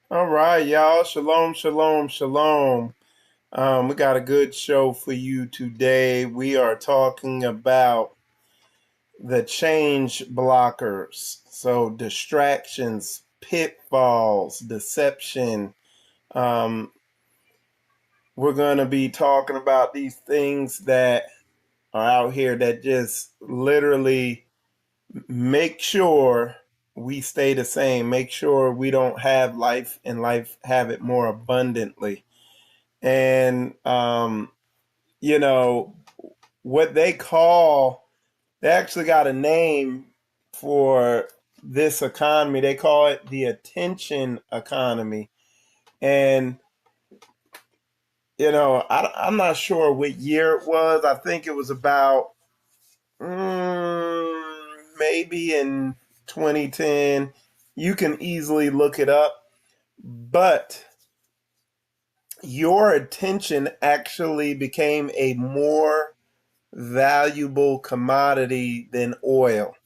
All right, y'all. Shalom, shalom, shalom. We got a good show for you today. We are talking about the change blockers. So, distractions, pitfalls, deception. Um, we're going to be talking about these things that are out here that just literally make sure we stay the same, make sure we don't have life and life have it more abundantly. And you know what they actually got a name for this economy. They call it the attention economy. And I'm not sure what year it was. I think it was about maybe in 2010. You can easily look it up, but your attention actually became a more valuable commodity than oil.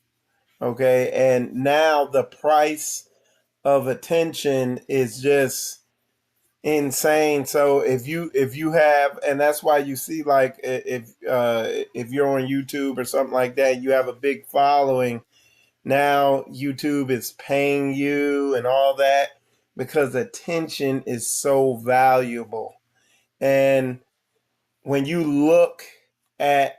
Okay. And now the price of attention is just insane. So if you have, and that's why you see, like, if you're on YouTube or something like that, you have a big following. Now YouTube is paying you and all that because attention is so valuable. And when you look at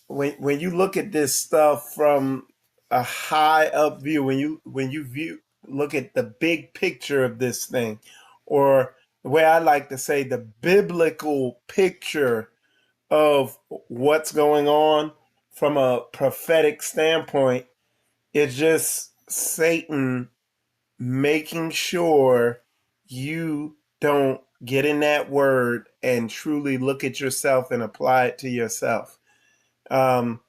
when you look at this stuff from a high up view, when you view look at the big picture of this thing, or the way I like to say, the biblical picture of what's going on from a prophetic standpoint, it's just Satan making sure you don't get in that word and truly look at yourself and apply it to yourself. Um,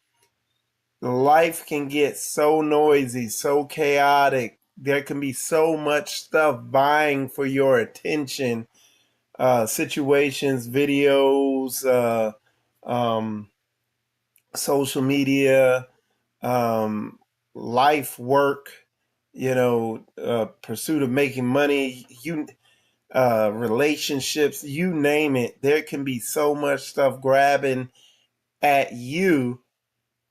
Life can get so noisy, so chaotic. There can be so much stuff vying for your attention, situations, videos, um, social media, um, life, work, pursuit of making money, relationships, you name it. There can be so much stuff grabbing at you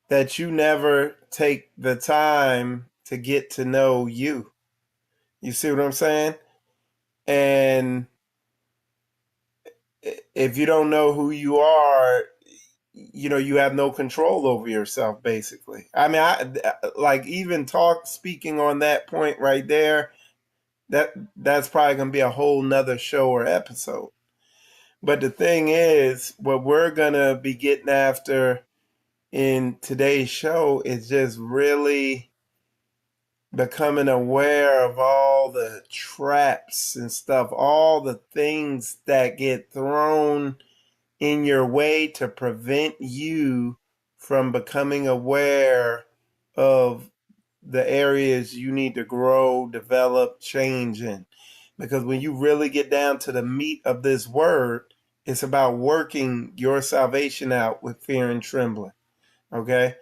that you never take the time to get to know you. You see what I'm saying? And if you don't know who you are, you have no control over yourself, basically. I mean, like, even speaking on that point right there, that's probably going to be a whole nother show or episode. But the thing is, what we're going to be getting after in today's show is just really becoming aware of all the traps and stuff, all the things that get thrown in your way to prevent you from becoming aware of the areas you need to grow, develop, change in. Because when you really get down to the meat of this word, it's about working your salvation out with fear and trembling. Okay?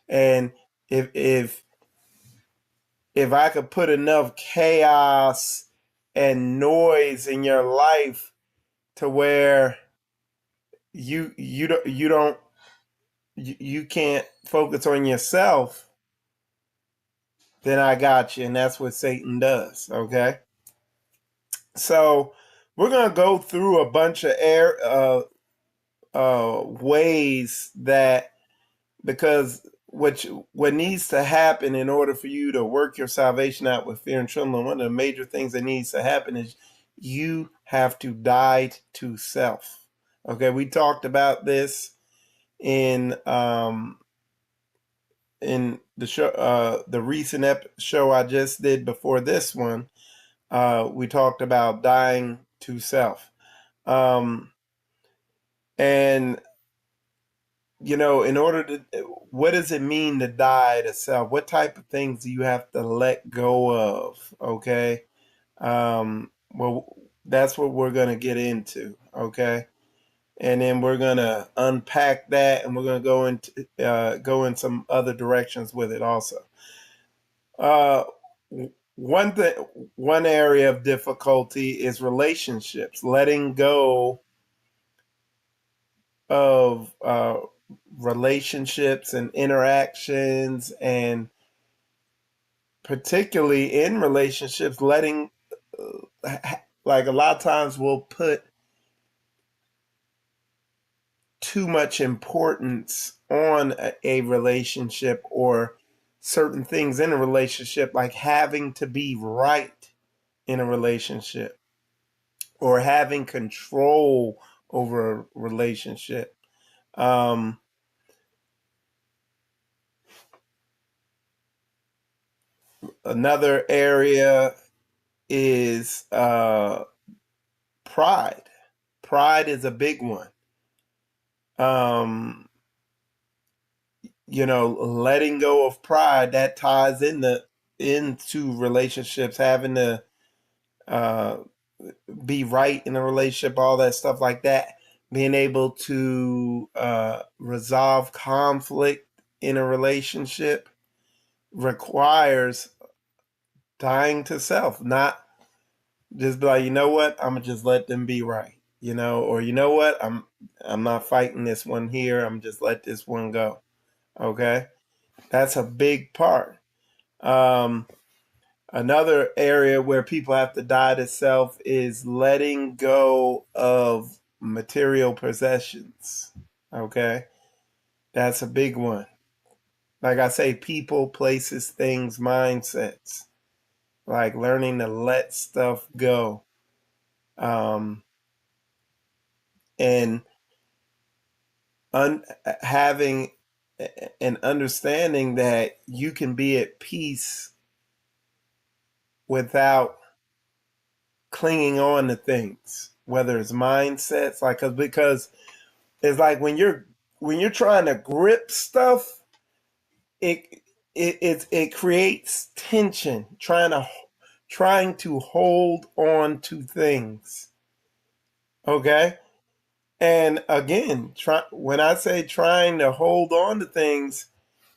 And if if I could put enough chaos and noise in your life to where you can't focus on yourself, then I got you. And that's what Satan does. Okay. So we're gonna go through a bunch of ways that, because what needs to happen in order for you to work your salvation out with fear and trembling, one of the major things that needs to happen is you have to die to self. Okay, we talked about this in the show, the recent show I just did before this one. We talked about dying to self, um, and in order to, what does it mean to die to self? What type of things do you have to let go of? Okay. Well, that's what we're going to get into. Okay. And then we're going to unpack that, and we're going to go in some other directions with it also. Uh, one area of difficulty is relationships, letting go of relationships and interactions, and particularly in relationships, letting like a lot of times we'll put too much importance on a relationship or certain things in a relationship, like having to be right in a relationship or having control over a relationship. Um, Another area is pride. Pride is a big one. Um, letting go of pride, that ties into relationships, having to uh, be right in a relationship, all that stuff like that. Being able to resolve conflict in a relationship requires dying to self, not just be like, you know what, I'm gonna just let them be right, or you know what, I'm not fighting this one here. I'm just let this one go. Okay, that's a big part. Um, Another area where people have to die to self is letting go of material possessions. Okay, that's a big one. Like I say, people, places, things, mindsets. Like learning to let stuff go. Um, and having an understanding that you can be at peace without clinging on to things, whether it's mindsets, like because it's like when you're trying to grip stuff, it it creates tension, trying to hold on to things. Okay. And again, when I say trying to hold on to things,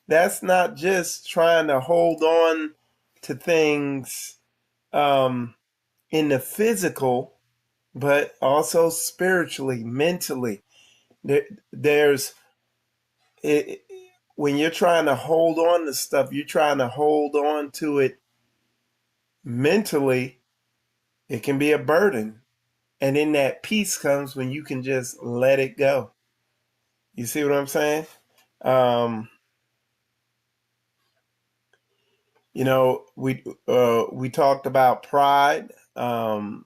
that's not just trying to hold on to things um, in the physical, but also spiritually, mentally. There's it, when you're trying to hold on to stuff, you're trying to hold on to it mentally. It can be a burden, and then that peace comes when you can just let it go. You see what I'm saying? Um, we talked about pride and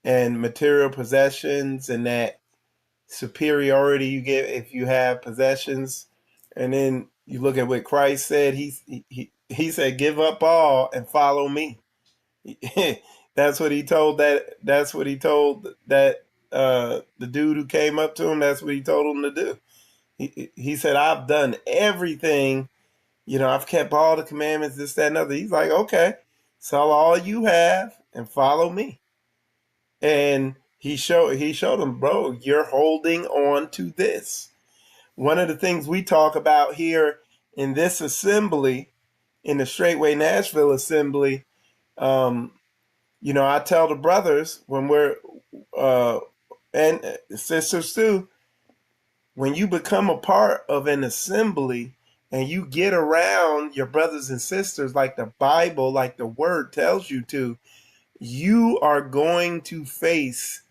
material possessions, and that superiority you get if you have possessions. And then you look at what Christ said. He said, "Give up all and follow me." That's what he told that the dude who came up to him. That's what he told him to do. He said, "I've done everything. I've kept all the commandments, this, that, and other." He's like, "Okay, sell all you have and follow me." And he showed him, "Bro, you're holding on to this." One of the things we talk about here in this assembly, in the Straightway Nashville assembly, um, I tell the brothers when we're and sisters too, when you become a part of an assembly and you get around your brothers and sisters like the Bible, like the word tells you to, you are going to face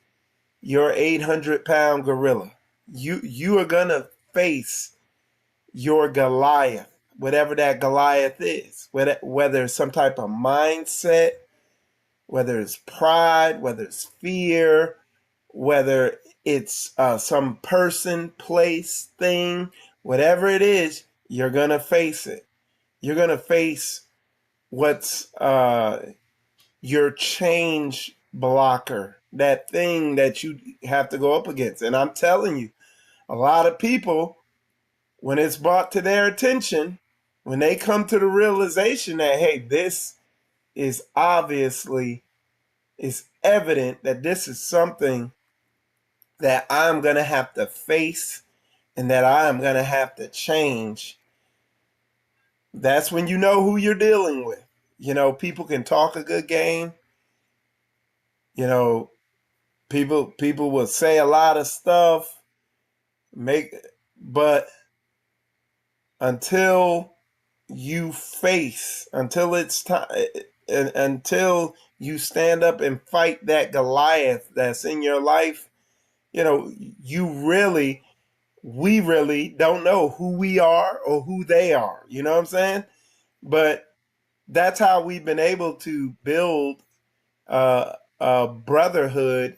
your 800-pound gorilla. You are gonna face your Goliath, whatever that Goliath is, whether it's some type of mindset, whether it's pride, whether it's fear, whether it's some person, place, thing, whatever it is, you're gonna face it. You're gonna face what's your change blocker, that thing that you have to go up against. And I'm telling you, a lot of people, when it's brought to their attention, when they come to the realization that, hey, this is obviously, it's evident that this is something that I'm going to have to face and that I'm going to have to change, that's when you know who you're dealing with. People can talk a good game. You know, people will say a lot of stuff, make, but until until it's time, until you stand up and fight that Goliath that's in your life, you really, we really don't know who we are or who they are. You know what I'm saying? But that's how we've been able to build a brotherhood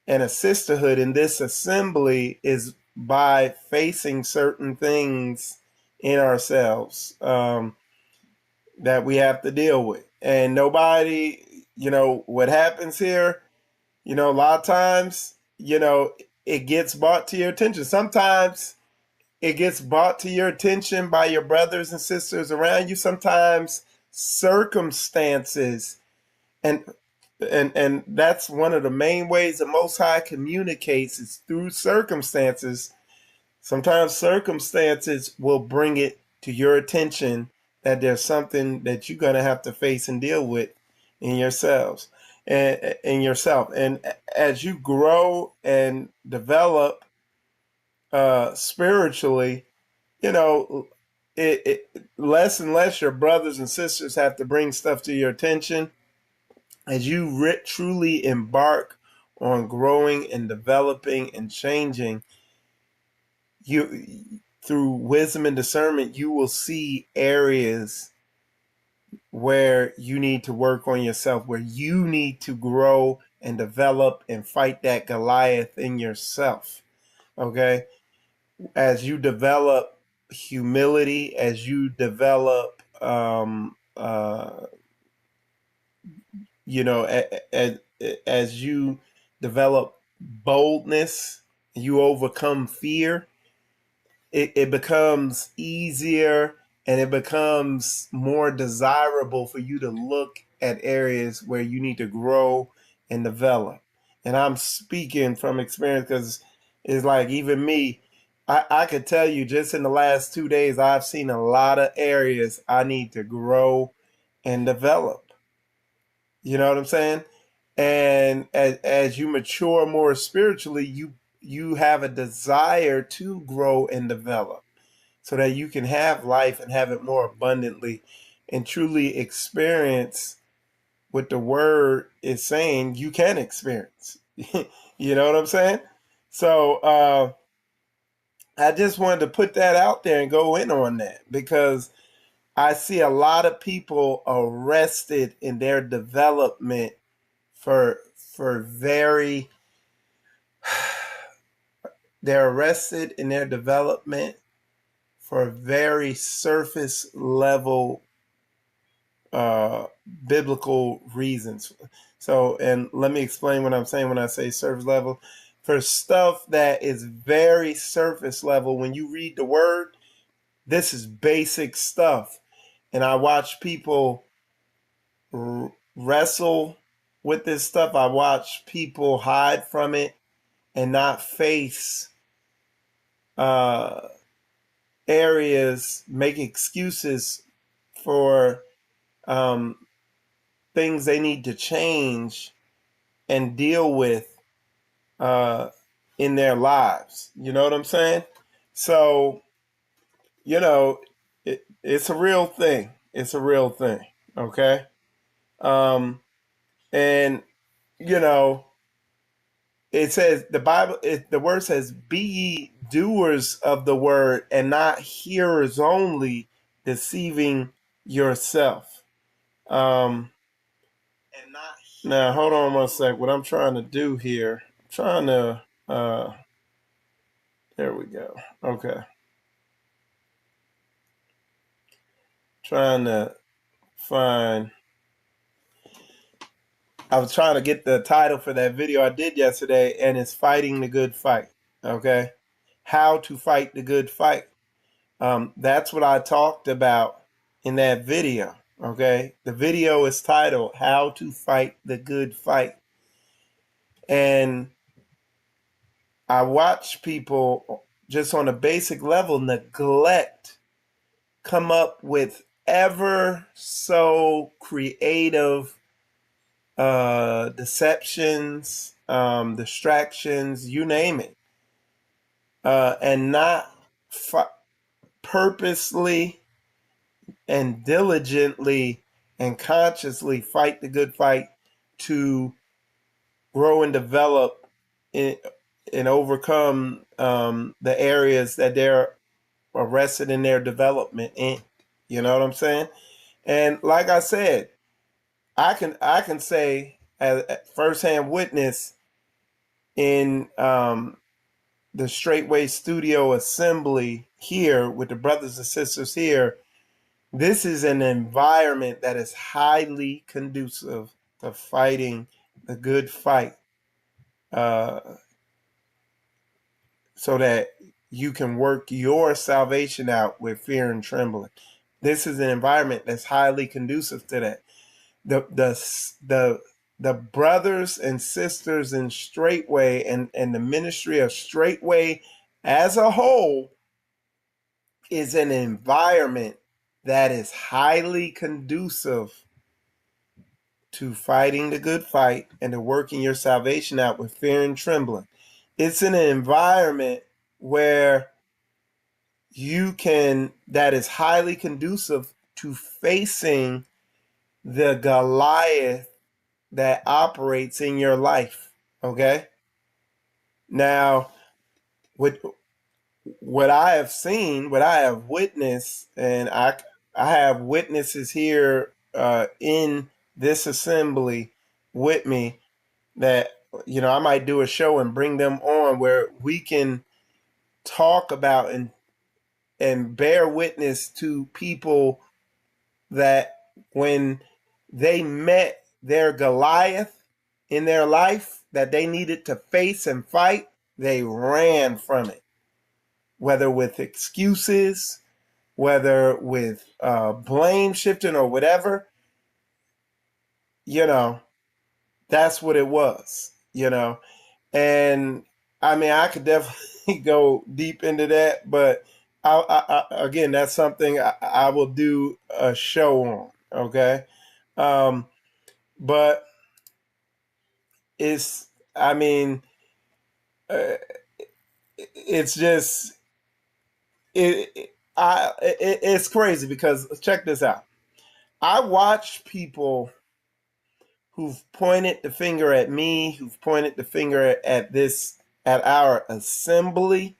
and a sisterhood in this assembly, is by facing certain things in ourselves that we have to deal with. And nobody, what happens here, a lot of times, it gets brought to your attention. Sometimes it gets brought to your attention by your brothers and sisters around you. Sometimes circumstances, and that's one of the main ways the Most High communicates, is through circumstances. Sometimes circumstances will bring it to your attention that there's something that you're going to have to face and deal with in yourselves and in yourself. And as you grow and develop spiritually, you know, less and less your brothers and sisters have to bring stuff to your attention. As you truly embark on growing and developing and changing, you, through wisdom and discernment, you will see areas where you need to work on yourself, where you need to grow and develop and fight that Goliath in yourself. Okay? As you develop humility, as you develop, as you develop boldness, you overcome fear, it becomes easier and it becomes more desirable for you to look at areas where you need to grow and develop. And I'm speaking from experience, because it's like, even me, I could tell you, just in the last 2 days, I've seen a lot of areas I need to grow and develop. You know what I'm saying? And as you mature more spiritually, you have a desire to grow and develop, so that you can have life and have it more abundantly and truly experience what the word is saying you can experience. You know what I'm saying? So I just wanted to put that out there and go in on that, because I see a lot of people arrested in their development for very they're arrested in their development for very surface level biblical reasons. So, and let me explain what I'm saying when I say surface level. For stuff that is very surface level, when you read the word, this is basic stuff. And I watch people wrestle with this stuff. I watch people hide from it and not face areas, make excuses for things they need to change and deal with in their lives. You know what I'm saying? So, it's a real thing. It's a real thing. Okay. Um, and, you know, it says, the word says, be ye doers of the word and not hearers only, deceiving yourself. Now, hold on one sec. What I'm trying to do here, I'm trying to, there we go. Okay. Trying to find, I was trying to get the title for that video I did yesterday, and it's Fighting the Good Fight. Okay. How to fight the good fight. That's what I talked about in that video. Okay. The video is titled How to Fight the Good Fight. And I watch people just on a basic level neglect, come up with ever so creative deceptions, distractions, you name it, and not purposely and diligently and consciously fight the good fight to grow and develop in, and overcome the areas that they're arrested in their development in. You know what I'm saying? And like I said, I can say as firsthand witness in the Straightway Studio Assembly here with the brothers and sisters here. This is an environment that is highly conducive to fighting the good fight, uh, so that you can work your salvation out with fear and trembling. This is an environment that's highly conducive to that. The brothers and sisters in Straightway and the ministry of Straightway as a whole is an environment that is highly conducive to fighting the good fight and to working your salvation out with fear and trembling. It's an environment where that is highly conducive to facing the Goliath that operates in your life. Okay? Now, what I have seen, what I have witnessed, and I have witnesses here in this assembly with me that I might do a show and bring them on where we can talk about and bear witness to people that when they met their Goliath in their life that they needed to face and fight, they ran from it, whether with excuses, whether with blame shifting or whatever. That's what it was. And I mean, I could definitely go deep into that, but again, that's something I will do a show on. Okay. Um, but I mean, uh, it's just, it's crazy because check this out. I watch people who've pointed the finger at me, who've pointed the finger at our assembly,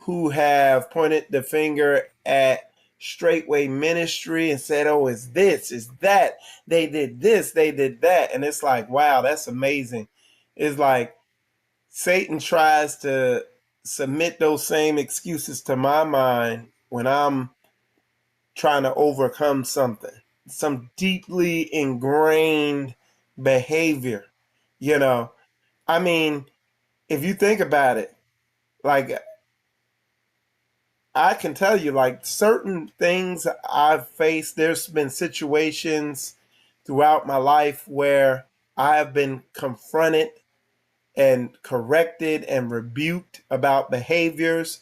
who have pointed the finger at Straightway Ministry and said, oh, it's this, it's that. They did this, they did that. And it's like, wow, that's amazing. It's like Satan tries to submit those same excuses to my mind when I'm trying to overcome something, some deeply ingrained behavior. You know, I mean, if you think about it, like I can tell you, like certain things I've faced, there's been situations throughout my life where I have been confronted and corrected and rebuked about behaviors,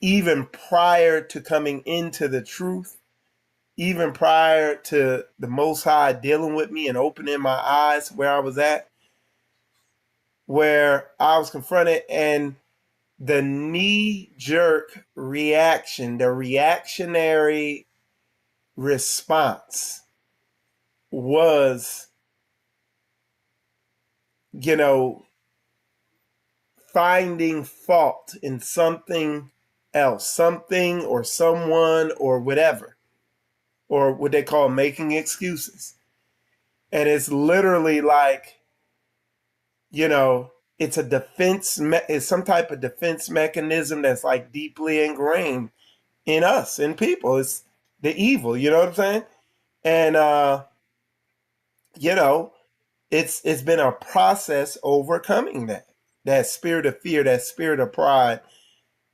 even prior to coming into the truth, even prior to the Most High dealing with me and opening my eyes where I was at, where I was confronted, and the knee-jerk reaction, the reactionary response was, finding fault in something else, something or someone or whatever, or what they call making excuses. And it's literally like, it's a it's some type of defense mechanism that's like deeply ingrained in us, in people. It's the evil, you know what I'm saying? And you know, it's been a process overcoming that spirit of fear, that spirit of pride,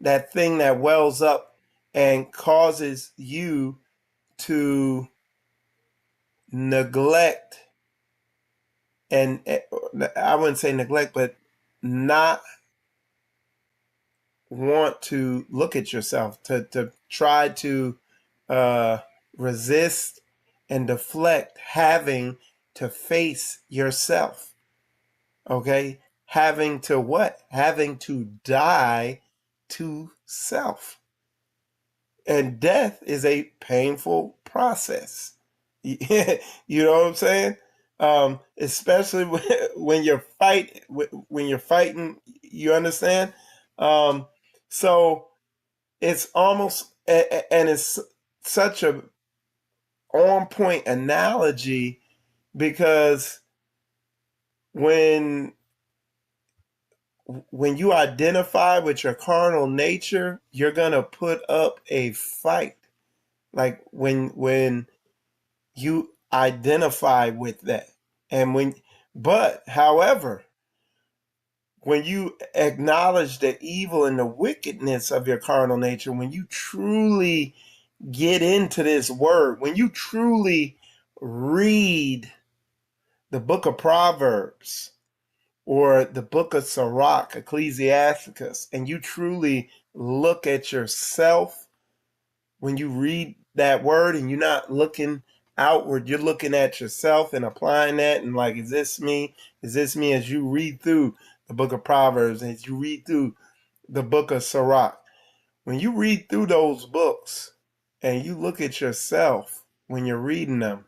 that thing that wells up and causes you to neglect, and I wouldn't say neglect, but not want to look at yourself, to try to resist and deflect having to face yourself. Okay? Having to what? Having to die to self. And death is a painful process. You know what I'm saying? Especially when you're fighting, you understand? Um, so it's almost, and it's such a on point analogy because when when you identify with your carnal nature, you're gonna put up a fight. Like when you identify with that, and but however, when you acknowledge the evil and the wickedness of your carnal nature, when you truly get into this word, when you truly read the book of Proverbs or the book of Sirach, Ecclesiasticus, and you truly look at yourself, when you read that word and you're not looking outward, you're looking at yourself and applying that and like, is this me? Is this me? As you read through the book of Proverbs, as you read through the book of Sirach, when you read through those books and you look at yourself when you're reading them,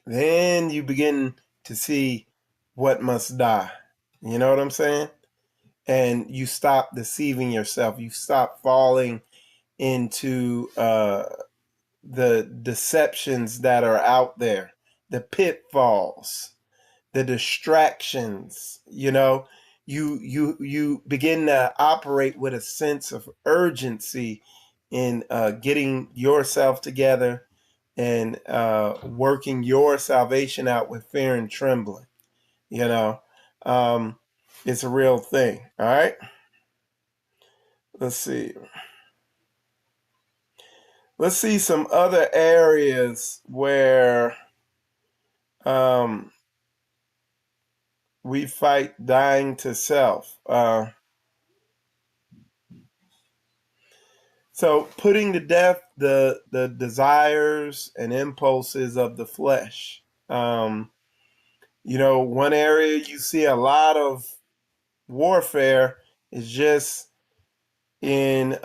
then you begin to see what must die. You know what I'm saying? And you stop deceiving yourself. You stop falling into the deceptions that are out there, the pitfalls, the distractions. You begin to operate with a sense of urgency in getting yourself together and working your salvation out with fear and trembling. You know, um, it's a real thing. All right. Let's see. Let's see some other areas where um, we fight dying to self. So putting to death the desires and impulses of the flesh. One area you see a lot of warfare is just in,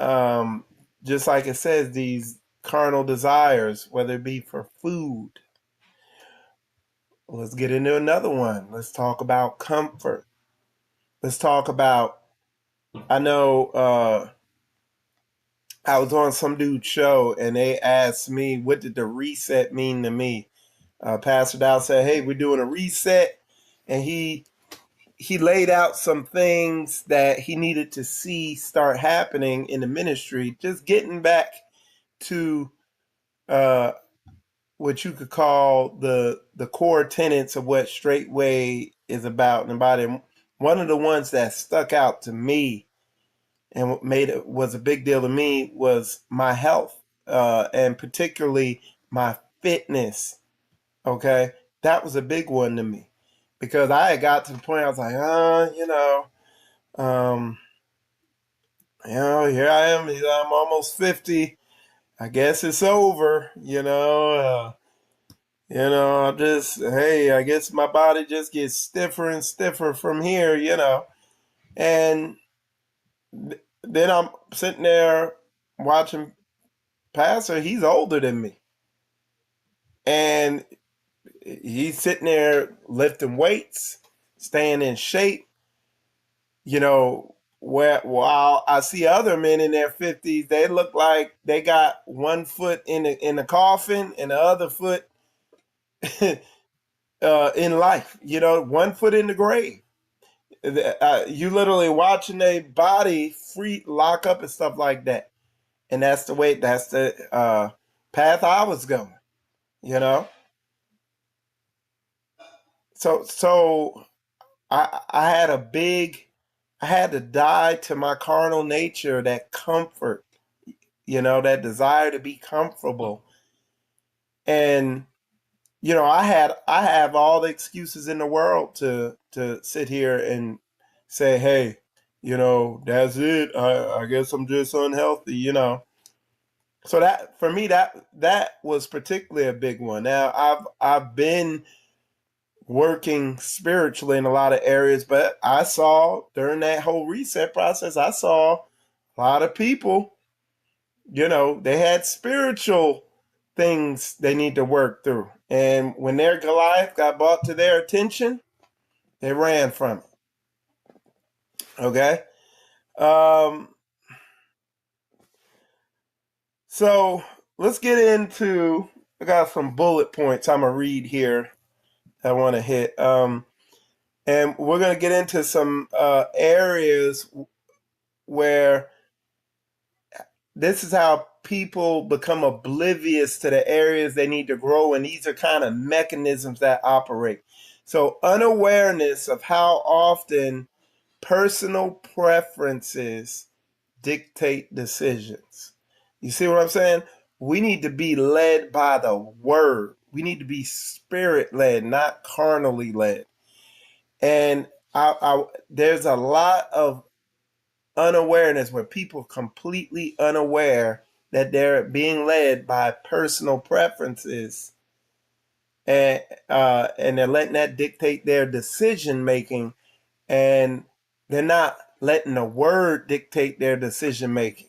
just like it says, these carnal desires, whether it be for food. Let's get into another one. Let's talk about comfort. Let's talk about, I know I was on some dude's show and they asked me, what did the reset mean to me? Pastor Dow said, hey, we're doing a reset. And he laid out some things that he needed to see start happening in the ministry, just getting back to what you could call the core tenets of what Straightway is about and about it. One of the ones that stuck out to me and what made it was a big deal to me was my health, and particularly my fitness. Okay, that was a big one to me because I had got to the point I was like, um, here I am. I'm almost 50. I guess it's over. I just, hey, I guess my body just gets stiffer and stiffer from here. And then I'm sitting there watching Pastor. He's older than me, and he's sitting there lifting weights, staying in shape. While I see other men in their 50s, they look like they got one foot in the coffin and the other foot in life. One foot in the grave. You literally watching a body free lock up and stuff like that, and that's the path I was going. You know, so I had to die to my carnal nature, that comfort, that desire to be comfortable. And, I have all the excuses in the world to sit here and say, hey, that's it. I guess I'm just unhealthy. So that for me, that was particularly a big one. Now I've been working spiritually in a lot of areas, but I saw during that whole reset process, I saw a lot of people, they had spiritual things they need to work through. And when their Goliath got brought to their attention, they ran from it. Okay. Um, so let's get into, I got some bullet points I'm going to read here I want to hit. And we're going to get into some areas where this is how people become oblivious to the areas they need to grow. And these are kind of mechanisms that operate. So, unawareness of how often personal preferences dictate decisions. You see what I'm saying? We need to be led by the word. We need to be spirit led, not carnally led. And there's a lot of unawareness where people are completely unaware that they're being led by personal preferences, and they're letting that dictate their decision making, and they're not letting the word dictate their decision making.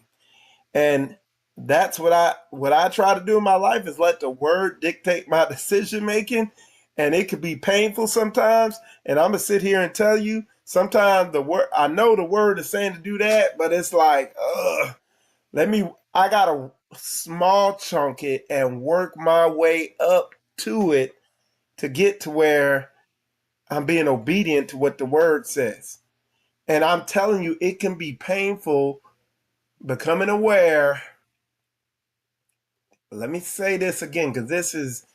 And that's what I try to do in my life, is let the word dictate my decision making. And it could be painful sometimes. And I'm gonna sit here and tell you, sometimes the word, I know the word is saying to do that, but it's like, I gotta small chunk it and work my way up to it to get to where I'm being obedient to what the word says. And I'm telling you, it can be painful becoming aware. Let me say this again, because this is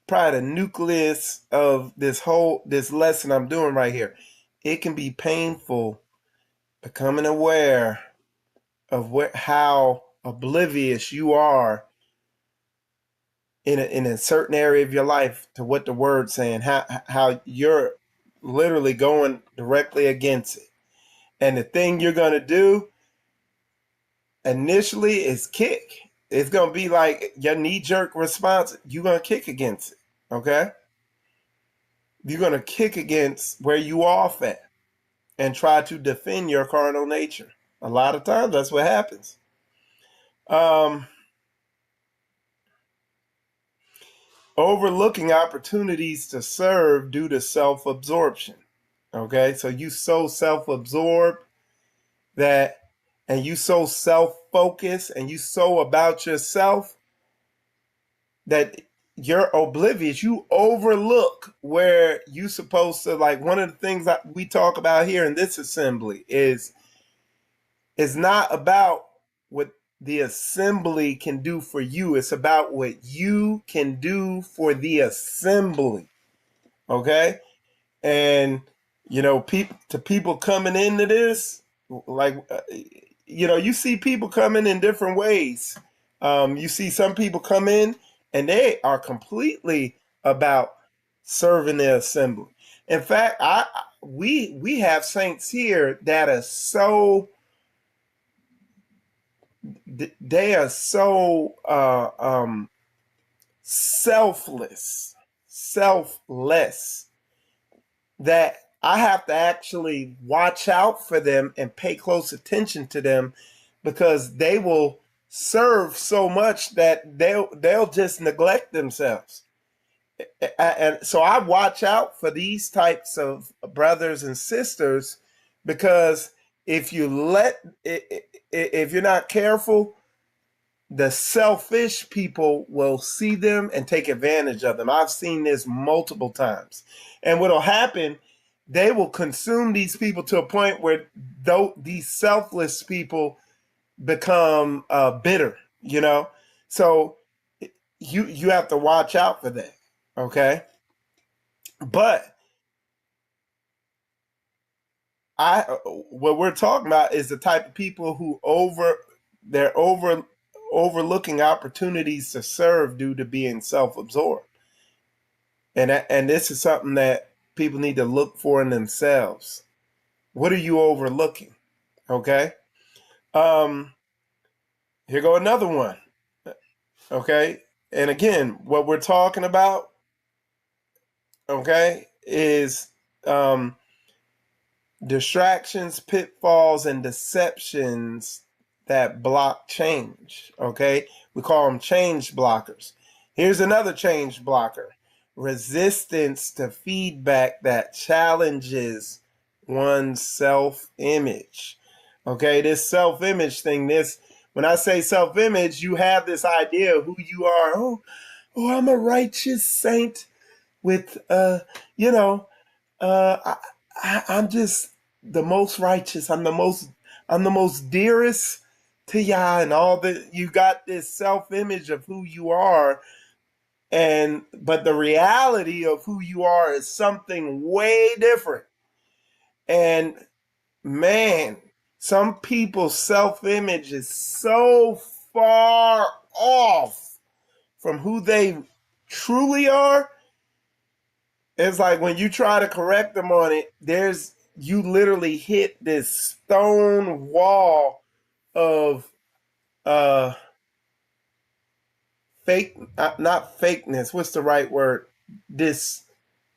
probably the nucleus of this lesson I'm doing right here. It can be painful becoming aware of how oblivious you are in a certain area of your life to what the word's saying, how you're literally going directly against it. And the thing you're going to do initially is kick. It's going to be like your knee-jerk response. You're going to kick against it, okay? You're going to kick against where you off at and try to defend your carnal nature. A lot of times that's what happens. Overlooking opportunities to serve due to self-absorption. Okay, so you so self-absorbed that, and you so self-focused, and you so about yourself that you're oblivious. You overlook where you supposed to, like, one of the things that we talk about here in this assembly is not about what the assembly can do for you. It's about what you can do for the assembly. Okay? And people coming into this, like, you see people coming in different ways. You see some people come in and they are completely about serving the assembly. In fact, we have saints here that are so, they are so selfless, selfless, that I have to actually watch out for them and pay close attention to them, because they will serve so much that they'll just neglect themselves. And so I watch out for these types of brothers and sisters, because if if you're not careful, the selfish people will see them and take advantage of them. I've seen this multiple times. And what'll happen, they will consume these people to a point where these selfless people become bitter, So you have to watch out for that, okay? But what we're talking about is the type of people who they're overlooking opportunities to serve due to being self-absorbed. And this is something that people need to look for in themselves. What are you overlooking? Okay. Here go another one. Okay. And again, what we're talking about, okay, is um, distractions, pitfalls, and deceptions that block change. Okay. We call them change blockers. Here's another change blocker: resistance to feedback that challenges one's self image. Okay. This self image thing, when I say self image, you have this idea of who you are. Oh, I'm a righteous saint with, you know, uh, I'm just the most righteous. I'm the most dearest to Yah, and all that. You got this self image of who you are, but the reality of who you are is something way different. And man, some people's self image is so far off from who they truly are. It's like when you try to correct them on it, you literally hit this stone wall of uh fake, not fakeness, what's the right word? This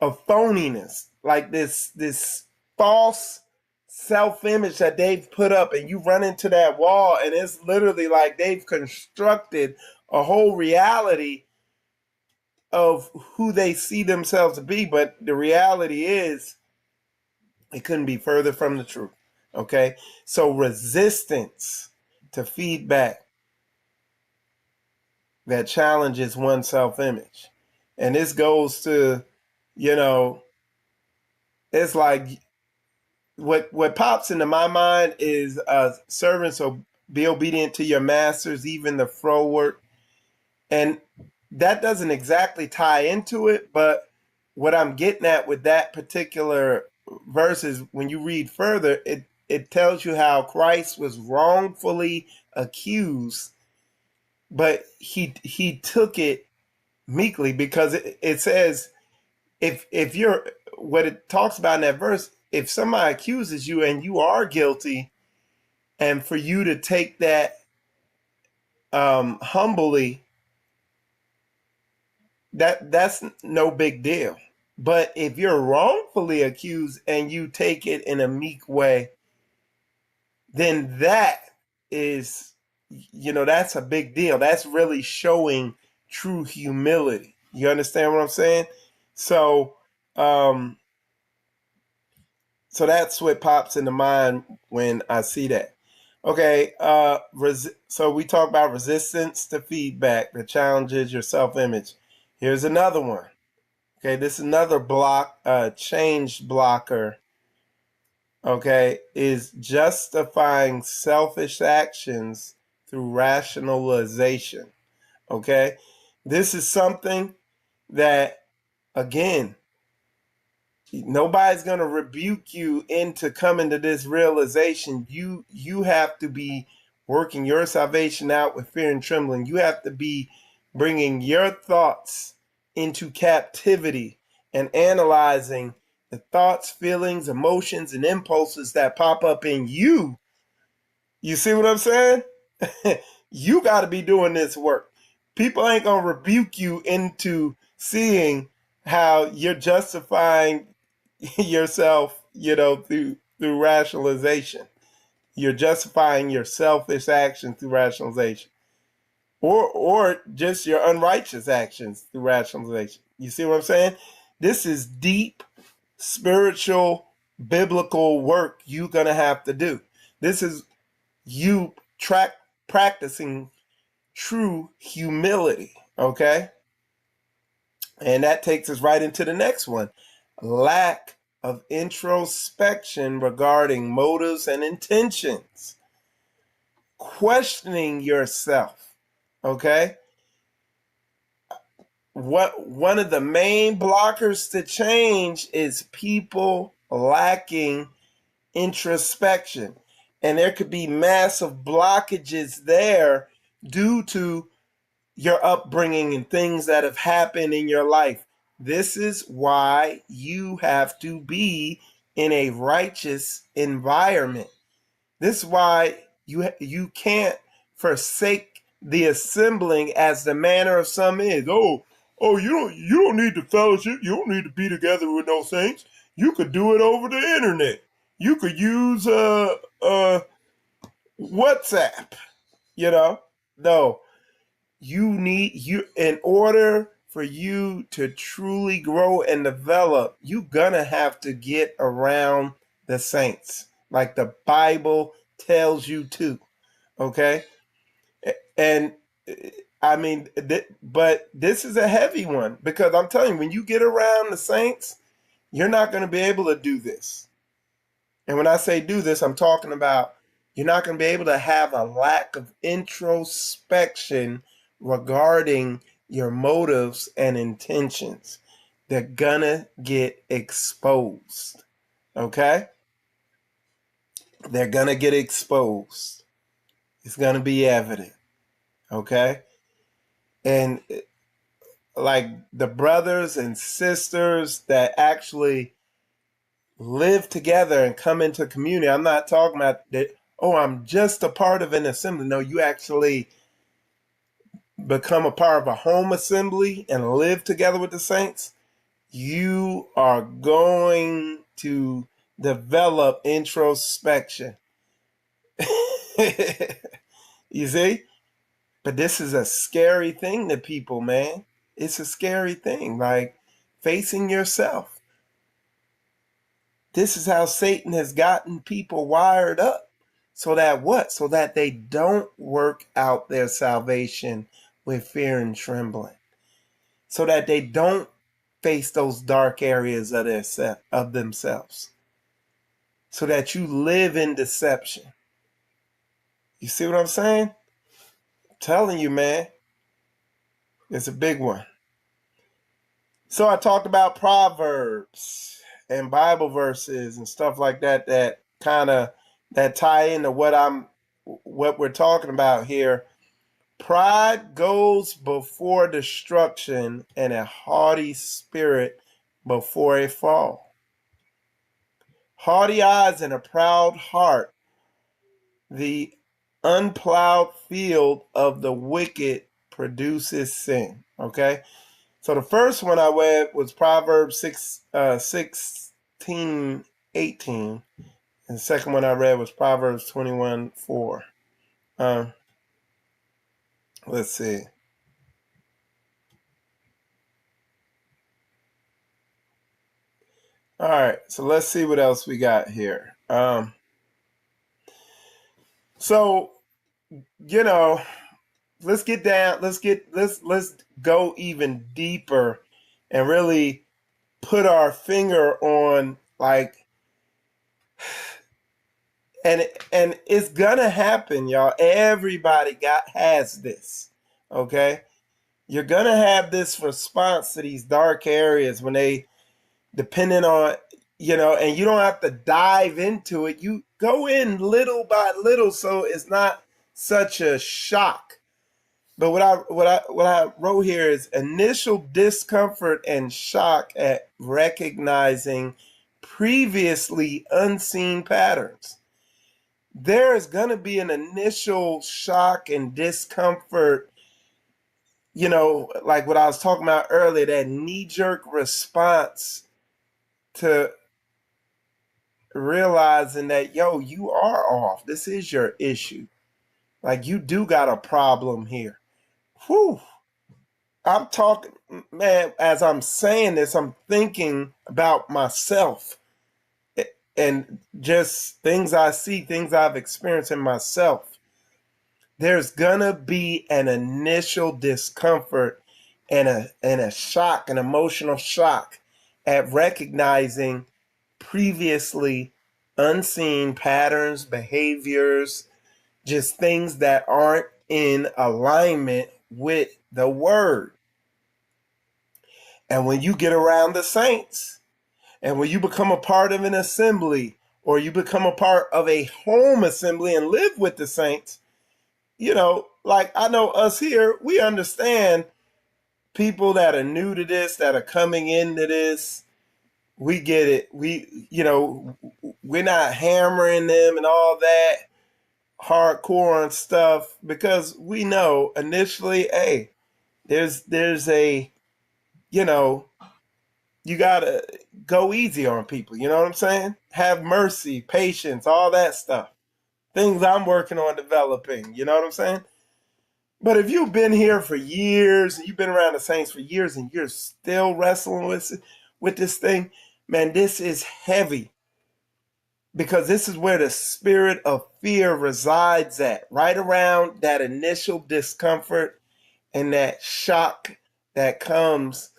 of phoniness, like this false self-image that they've put up, and you run into that wall, and it's literally like they've constructed a whole reality of who they see themselves to be, but the reality is it couldn't be further from the truth. Okay. So resistance to feedback that challenges one's self-image. And this goes to, you know, it's like what pops into my mind is servants, so be obedient to your masters, even the froward. And that doesn't exactly tie into it, but what I'm getting at with that particular verse is when you read further, it tells you how Christ was wrongfully accused, but he took it meekly, because it says, if you're, what it talks about in that verse, if somebody accuses you and you are guilty, and for you to take that humbly, that's no big deal. But if you're wrongfully accused and you take it in a meek way, then that is, that's a big deal. That's really showing true humility. You understand what I'm saying? So, um, so that's what pops into mind when I see that. Okay, so we talk about resistance to feedback that challenges your self-image. Here's another one. Okay, this is another change blocker. Okay, is justifying selfish actions through rationalization. Okay, this is something that, again, nobody's going to rebuke you into coming to this realization. You have to be working your salvation out with fear and trembling. You have to be bringing your thoughts into captivity and analyzing the thoughts, feelings, emotions, and impulses that pop up in you. You see what I'm saying? You got to be doing this work. People ain't going to rebuke you into seeing how you're justifying yourself, through rationalization. You're justifying your selfish action through rationalization, or just your unrighteous actions through rationalization. You see what I'm saying? This is deep spiritual biblical work you're gonna have to do. This is you practicing true humility. Okay. And that takes us right into the next one: lack of introspection regarding motives and intentions. Questioning yourself. Okay? One of the main blockers to change is people lacking introspection. And there could be massive blockages there due to your upbringing and things that have happened in your life. This is why you have to be in a righteous environment. This is why you can't forsake the assembling as the manner of some is. You don't need the fellowship. You don't need to be together with no saints. You could do it over the internet. You could use WhatsApp. You know, no. You in order for you to truly grow and develop, you're gonna have to get around the saints, like the Bible tells you to. Okay, and I mean, but this is a heavy one because I'm telling you, when you get around the saints, you're not going to be able to do this. And when I say do this, I'm talking about you're not going to be able to have a lack of introspection regarding your motives and intentions. They're going to get exposed. Okay? They're going to get exposed. It's going to be evident. Okay? And like the brothers and sisters that actually live together and come into community. I'm not talking about that, oh, I'm just a part of an assembly. No, you actually become a part of a home assembly and live together with the saints. You are going to develop introspection. You see? But this is a scary thing to people, man. It's a scary thing, like facing yourself. This is how Satan has gotten people wired up. So that what? So that they don't work out their salvation with fear and trembling. So that they don't face those dark areas of themselves. So that you live in deception. You see what I'm saying? I'm telling you, man. It's a big one. So I talked about Proverbs and Bible verses and stuff like that that kind of that tie into what we're talking about here. Pride goes before destruction and a haughty spirit before a fall. Haughty eyes and a proud heart, the unplowed field of the wicked produces sin. Okay? So the first one I read was Proverbs 16:18. And the second one I read was Proverbs 21:4. Let's see. All right, so let's see what else we got here. So, you know, let's get down, let's go even deeper and really put our finger on like and it's gonna happen, y'all. Everybody has this. Okay? You're gonna have this response to these dark areas when they depending on, and you don't have to dive into it. You go in little by little so it's not such a shock. But what I wrote here is initial discomfort and shock at recognizing previously unseen patterns. There is going to be an initial shock and discomfort, like what I was talking about earlier, that knee-jerk response to realizing that, you are off. This is your issue. Like, you do got a problem here. Whew. I'm talking, man, as I'm saying this, I'm thinking about myself and just things I see, things I've experienced in myself. There's gonna be an initial discomfort and a shock, an emotional shock at recognizing previously unseen patterns, behaviors, just things that aren't in alignment with the word. And when you get around the saints, and when you become a part of an assembly, or you become a part of a home assembly and live with the saints, like I know us here, we understand people that are new to this, that are coming into this. We get it. We're not hammering them and all that. hardcore on stuff because we know initially, hey, there's a, you know, you gotta go easy on people. You know what I'm saying? Have mercy, patience, all that stuff. Things I'm working on developing. You know what I'm saying? But if you've been here for years, and you've been around the Saints for years, and you're still wrestling with this thing, man, this is heavy because this is where the spirit of fear resides at, right around that initial discomfort and that shock that comes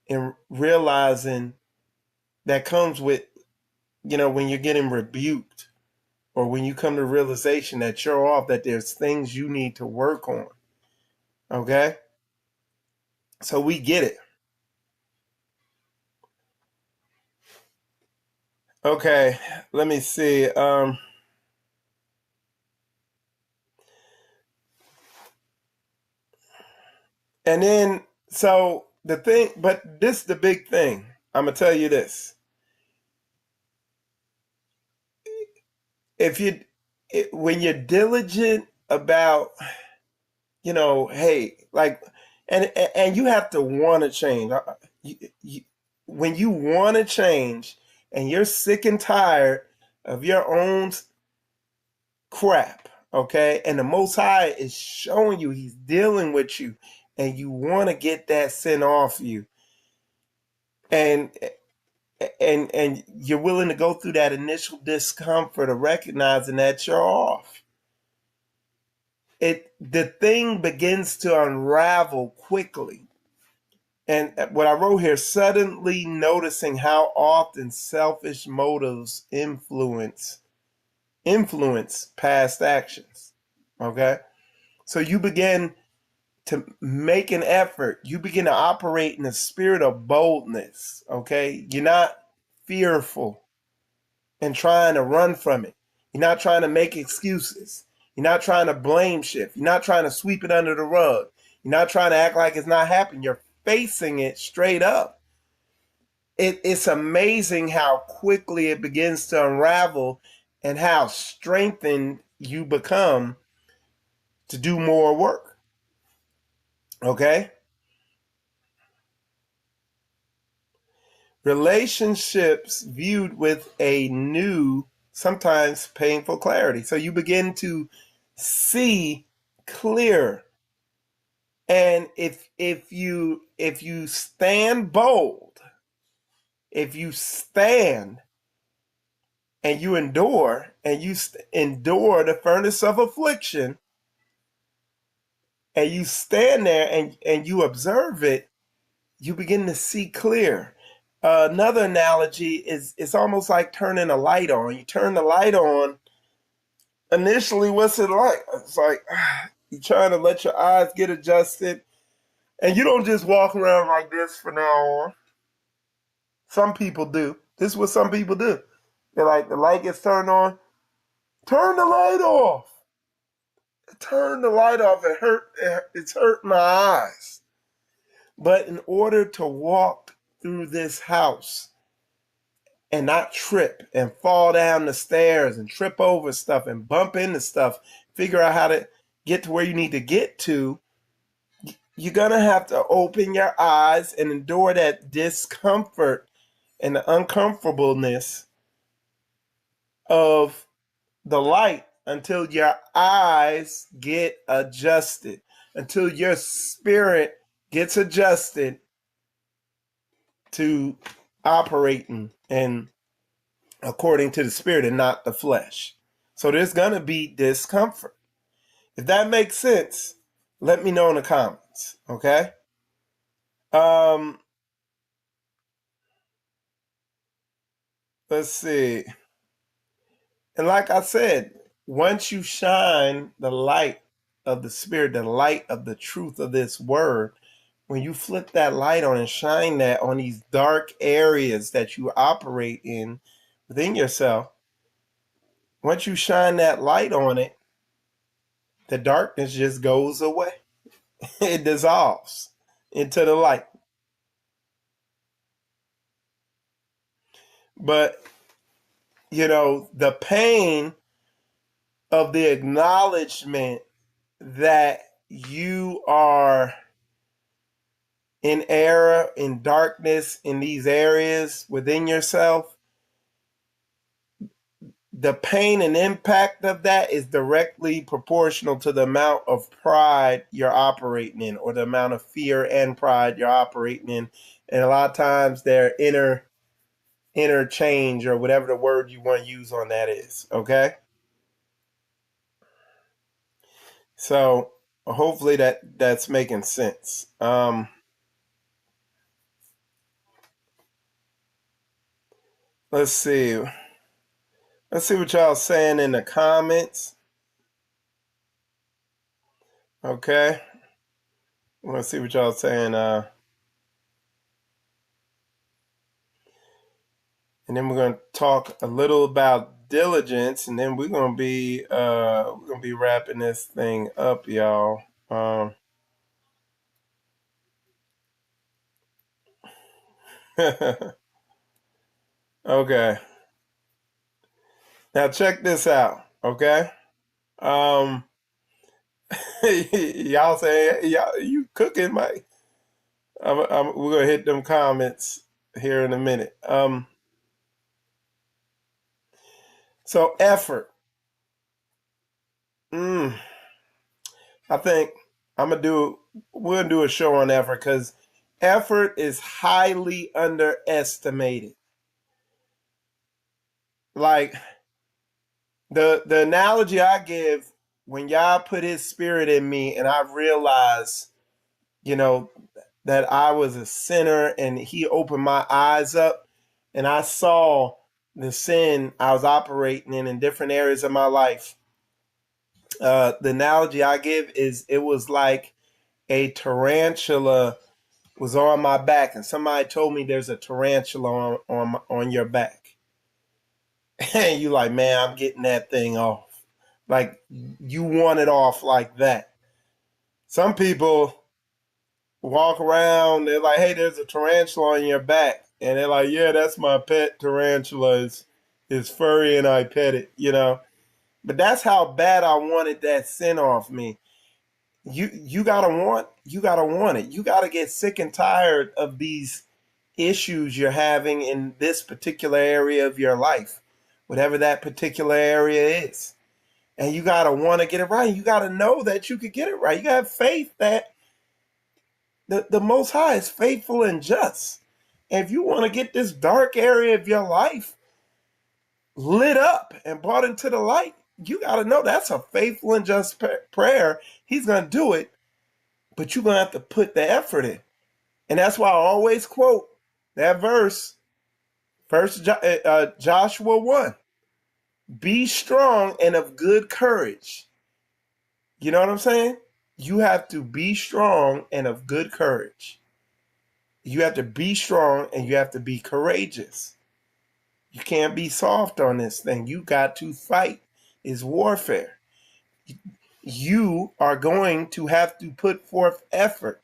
in realizing that comes with, when you're getting rebuked or when you come to realization that you're off, that there's things you need to work on. Okay? So we get it. Okay, let me see. And then, so the thing, but this is the big thing. I'm gonna tell you this: if when you're diligent about, hey, like, and you have to want to change. You, you, when you want to change, and you're sick and tired of your own crap, okay, and the Most High is showing you, He's dealing with you, and you want to get that sin off you, and and you're willing to go through that initial discomfort of recognizing that you're off. The thing begins to unravel quickly. And what I wrote here, suddenly noticing how often selfish motives influence past actions. Okay? So you begin to make an effort. You begin to operate in a spirit of boldness. Okay? You're not fearful and trying to run from it. You're not trying to make excuses. You're not trying to blame shift. You're not trying to sweep it under the rug. You're not trying to act like it's not happening. You're facing it straight up. It's amazing how quickly it begins to unravel and how strengthened you become to do more work. Okay? Relationships viewed with a new, sometimes painful clarity. So you begin to see clear. And if you stand bold, if you stand and you endure, and you endure the furnace of affliction, and you stand there and you observe it, you begin to see clear. Another analogy is it's almost like turning a light on. You turn the light on. Initially, what's it like? It's like you're trying to let your eyes get adjusted, and you don't just walk around like this from now on. Some people do. This is what some people do. They're like, the light gets turned on. Turn the light off. Turn the light off. It's hurt my eyes. But in order to walk through this house and not trip and fall down the stairs and trip over stuff and bump into stuff, figure out how to get to where you need to get to, you're going to have to open your eyes and endure that discomfort and the uncomfortableness of the light until your eyes get adjusted, until your spirit gets adjusted to operating and according to the spirit and not the flesh. So there's going to be discomfort. If that makes sense, let me know in the comments, okay? Um, let's see. And like I said, once you shine the light of the spirit, the light of the truth of this word, when you flip that light on and shine that on these dark areas that you operate in within yourself, once you shine that light on it, the darkness just goes away. It dissolves into the light. But, the pain of the acknowledgement that you are in error, in darkness, in these areas within yourself, the pain and impact of that is directly proportional to the amount of pride you're operating in, or the amount of fear and pride you're operating in. And a lot of times they're interchange, or whatever the word you want to use on that is. Okay. So hopefully that's making sense. Let's see. Let's see what y'all saying in the comments. Okay. Let's see what y'all saying. And then we're gonna talk a little about diligence, and then we're gonna be wrapping this thing up, y'all. Okay. Now check this out. Okay. Um, y'all say, y'all, you cooking, Mike? We're gonna hit them comments here in a minute. So effort. Mm, I think I'm gonna do. We're gonna do a show on effort, because effort is highly underestimated. Like the analogy I give, when Yah put His Spirit in me, and I realized, you know, that I was a sinner, and He opened my eyes up, and I saw the sin I was operating in different areas of my life. The analogy I give is, it was like a tarantula was on my back, and somebody told me there's a tarantula on your back, and you like, man, I'm getting that thing off. Like, you want it off like that. Some people walk around, they're like, hey, there's a tarantula on your back, and they're like, yeah, that's my pet tarantula. It's furry and I pet it, you know. But that's how bad I wanted that sin off me. You gotta want it. You gotta get sick and tired of these issues you're having in this particular area of your life, whatever that particular area is. And you gotta want to get it right. You gotta know that you could get it right. You gotta have faith that the Most High is faithful and just. And if you want to get this dark area of your life lit up and brought into the light, you gotta know that's a faithful and just prayer. He's gonna do it, but you're gonna have to put the effort in. And that's why I always quote that verse, Joshua 1. Be strong and of good courage. You know what I'm saying? You have to be strong and of good courage. You have to be strong and you have to be courageous. You can't be soft on this thing. You got to fight. It's warfare. You are going to have to put forth effort.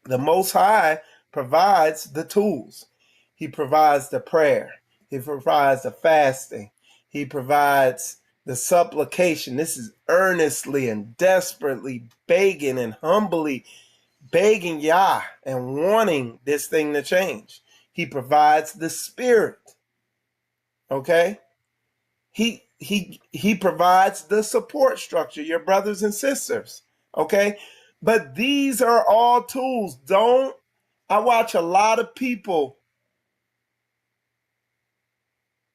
The Most High provides the tools. He provides the prayer. He provides the fasting. He provides the supplication. This is earnestly and desperately begging and humbly begging Yah and wanting this thing to change. He provides the Spirit. Okay? He provides the support structure, your brothers and sisters. Okay? But these are all tools. I watch a lot of people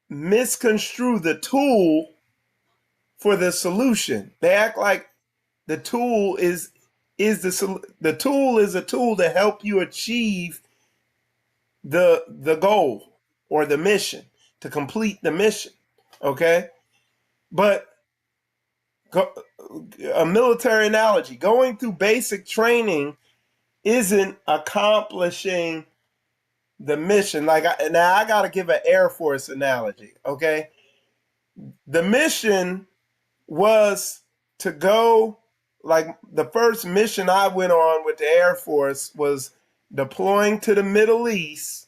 misconstrue the tool for the solution. They act like the tool the tool is a tool to help you achieve the goal or the mission, to complete the mission. Okay? But a military analogy, going through basic training isn't accomplishing the mission. Now I got to give an Air Force analogy. Okay? The mission was to go, like the first mission I went on with the Air Force was deploying to the Middle East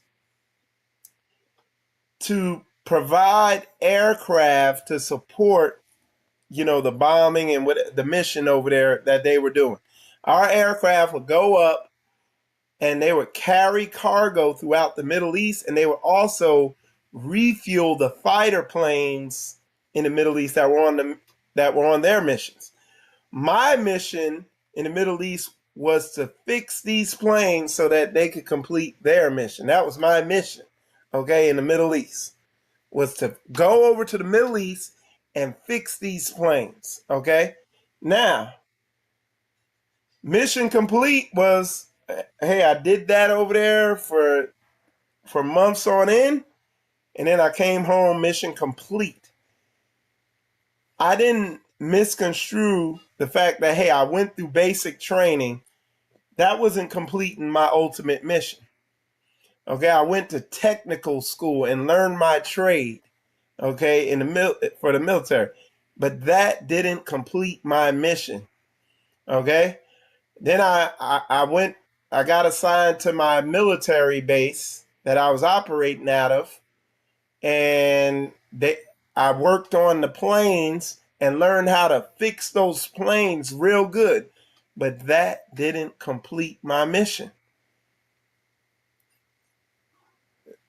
to provide aircraft to support the bombing and what the mission over there that they were doing. Our aircraft would go up and they would carry cargo throughout the Middle East, and they would also refuel the fighter planes in the Middle East that were on their missions. My mission in the Middle East was to fix these planes so that they could complete their mission. That was my mission, okay, in the Middle East, was to go over to the Middle East and fix these planes, okay? Now, mission complete was, hey, I did that over there for months on end, and then I came home, mission complete. I didn't misconstrue the fact that, hey, I went through basic training. That wasn't completing my ultimate mission. Okay, I went to technical school and learned my trade, okay, for the military. But that didn't complete my mission. Okay? Then I got assigned to my military base that I was operating out of, and I worked on the planes and learned how to fix those planes real good. But that didn't complete my mission.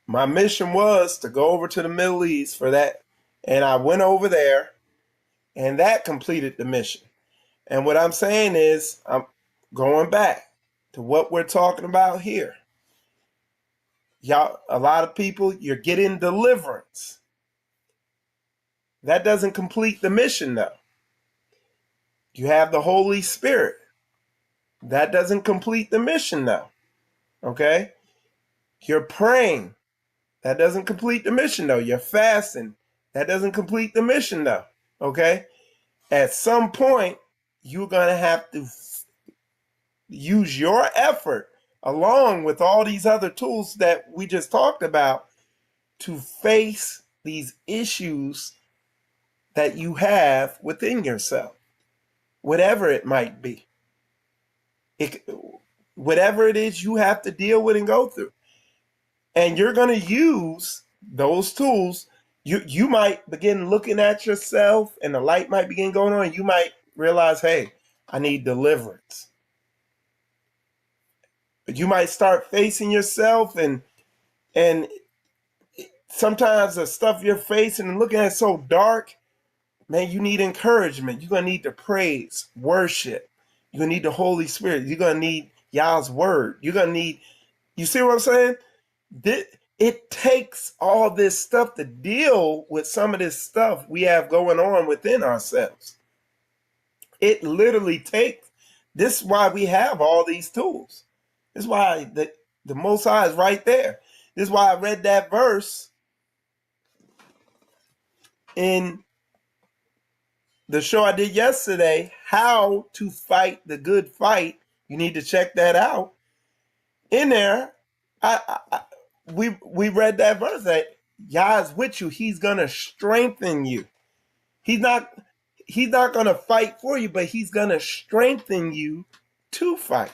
My mission was to go over to the Middle East for that. And I went over there, and that completed the mission. And what I'm saying is, I'm going back to what we're talking about here. Y'all, a lot of people, you're getting deliverance. That doesn't complete the mission, though. You have the Holy Spirit. That doesn't complete the mission, though. Okay? You're praying. That doesn't complete the mission, though. You're fasting. That doesn't complete the mission, though. Okay? At some point, you're going to have to use your effort along with all these other tools that we just talked about to face these issues that you have within yourself, whatever it might be. Whatever it is you have to deal with and go through. And you're going to use those tools. You might begin looking at yourself and the light might begin going on. And you might realize, hey, I need deliverance. But you might start facing yourself and sometimes the stuff you're facing and looking at so dark, man, you need encouragement. You're going to need to praise, worship. You're going to need the Holy Spirit. You're going to need Yah's word. You're going to need, you see what I'm saying? It takes all this stuff to deal with some of this stuff we have going on within ourselves. It literally takes, this is why we have all these tools. This is why the Most High is right there. This is why I read that verse in the show I did yesterday, How to Fight the Good Fight. You need to check that out. In there, we read that verse that Yah is with you. He's gonna strengthen you. He's not gonna fight for you, but he's gonna strengthen you to fight.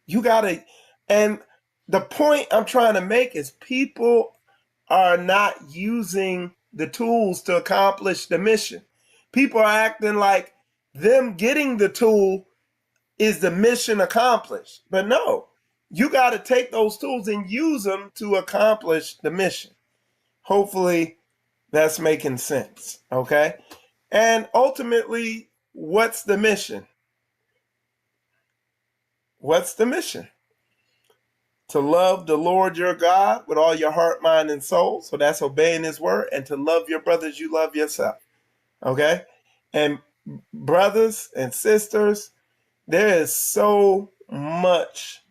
You gotta, and the point I'm trying to make is people are not using the tools to accomplish the mission. People are acting like them getting the tool is the mission accomplished. But no, you got to take those tools and use them to accomplish the mission. Hopefully that's making sense, okay? And ultimately, what's the mission? What's the mission? To love the Lord your God with all your heart, mind, and soul. So that's obeying his word. And to love your brothers, you love yourself. Okay? And brothers and sisters, there is so much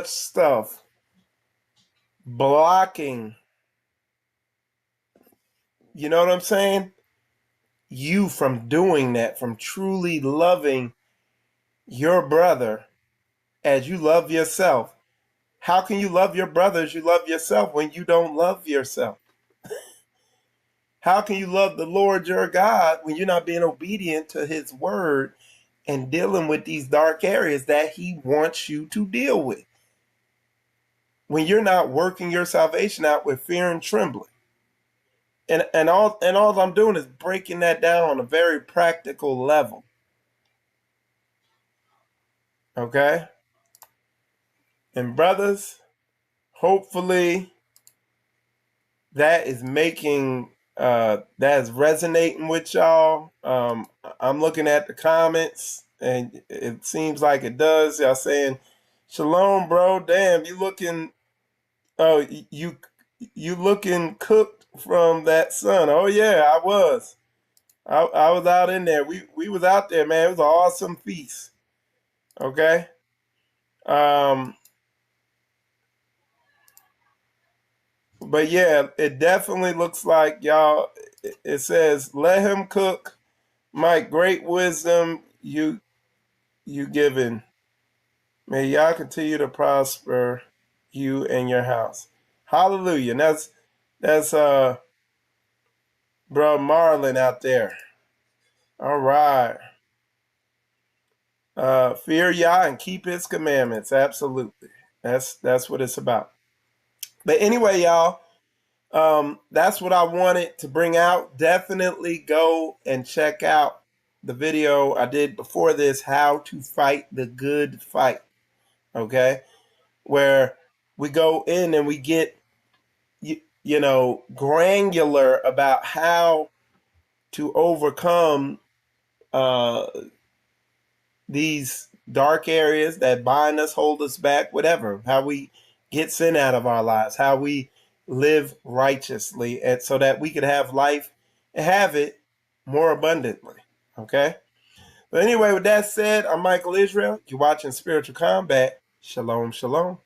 stuff blocking, you know what I'm saying? You from doing that, from truly loving your brother as you love yourself. How can you love your brother as you love yourself when you don't love yourself? How can you love the Lord your God when you're not being obedient to his word and dealing with these dark areas that he wants you to deal with? When you're not working your salvation out with fear and trembling. And all I'm doing is breaking that down on a very practical level. Okay? And brothers, hopefully that is making that is resonating with y'all. I'm looking at the comments and it seems like it does. Y'all saying, "Shalom, bro. Damn, you looking oh you looking cooked from that sun." Oh yeah, I was. I was out in there. We was out there, man. It was an awesome feast. Okay. Um, but yeah, it definitely looks like y'all. It says, "Let him cook, Mike. Great wisdom you given. May y'all continue to prosper you and your house. Hallelujah." And that's bro Marlon out there. All right. Fear Yah and keep His commandments. Absolutely. That's what it's about. But anyway, y'all. That's what I wanted to bring out. Definitely go and check out the video I did before this, How to Fight the Good Fight. Okay. Where we go in and we get, granular about how to overcome uh, these dark areas that bind us, hold us back, whatever, how we get sin out of our lives, how we live righteously, and so that we could have life and have it more abundantly. Okay. But anyway, with that said, I'm Michael Israel. You're watching Spiritual Combat. Shalom, shalom.